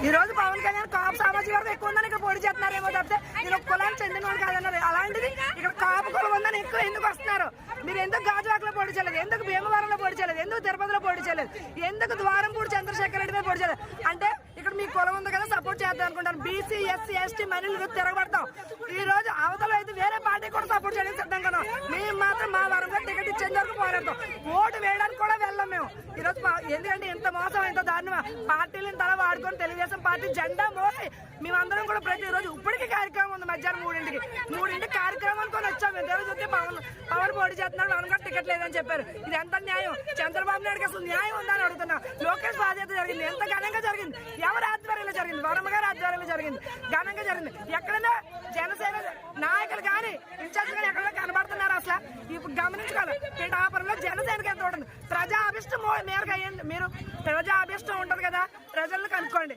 ఈ రోజు పవన్ కళ్యాణ్ కాపు సామాజిక వర్గం ఎక్కువ ఉందని ఇక్కడ పోటీ చేస్తున్నారేమో తప్పితే నేను ఒక కులానికి చెందినవాడు కాదన్నారు. అలాంటిది ఇక్కడ కాపు కులం ఉందని ఎక్కువ ఎందుకు వస్తున్నారు? మీరు ఎందుకు గాజువాకలో పోటీ చేయలేదు? ఎందుకు భీమవరంలో పోటీ చేయలేదు? ఎందుకు తిరుపతిలో పోటీ చేయలేదు? ఎందుకు ద్వారంపూడి చంద్రశేఖర్ రెడ్డి మీద పోటీ చేయలేదు? అంటే ఇక్కడ మీ కులం ఉంది కదా సపోర్ట్ చేద్దాం అనుకుంటారు. బీసీ ఎస్సీ ఎస్టీ మహిళలు తిరగబడతాం. ఈ రోజు అవతల అయితే వేరే పార్టీ కూడా సపోర్ట్ చేయడానికి సిద్ధం కదా. మేము మాత్రం మా వరంలో టికెట్ ఇచ్చేంత వరకు పోరాడతాం. ఓటు వేయడానికి కూడా వెళ్ళాం మేము ఈ రోజు. ఎందుకంటే ఇంత మోసం ఇంత దారుణమా? పార్టీలను తల వాడుకొని తెలుగుదేశం పార్టీ జెండా మోసి మేమందరం కూడా ప్రతిరోజు ఇప్పటికీ కార్యక్రమం ఉంది. మధ్యాహ్నం 3ంటికి కార్యక్రమం అనుకొని వచ్చాం. మేము తెలుగు చూస్తే పవన్ పోటీ చేస్తున్నారు, పవన్ గారు టికెట్ లేదని చెప్పారు. ఇది ఎంత న్యాయం? చంద్రబాబు నాయుడుకి అసలు న్యాయం ఉందని అడుగుతున్నా. లోకేష్ బాధ్యత జరిగింది, ఎంత ఘనంగా జరిగింది? ఎవరి ఆధ్వర్యంలో జరిగింది? వర్మ గారి ఆధ్వర్యంలో జరిగింది, ఘనంగా జరిగింది. ఎక్కడైనా జనసేన నాయకులు కానీ ఇన్ఛార్జ్ కానీ ఎక్కడైనా కనబడుతున్నారు? అసలు ఇప్పుడు గమనించుకోవాలి. పిఠాపురంలో జనసేనకి ఎంత ఉంటుంది? ప్రజా అభిష్టం మేరకు అయ్యింది. మీరు ప్రజా అభిష్టం ఉంటుంది కదా, ప్రజలను కనుక్కోండి.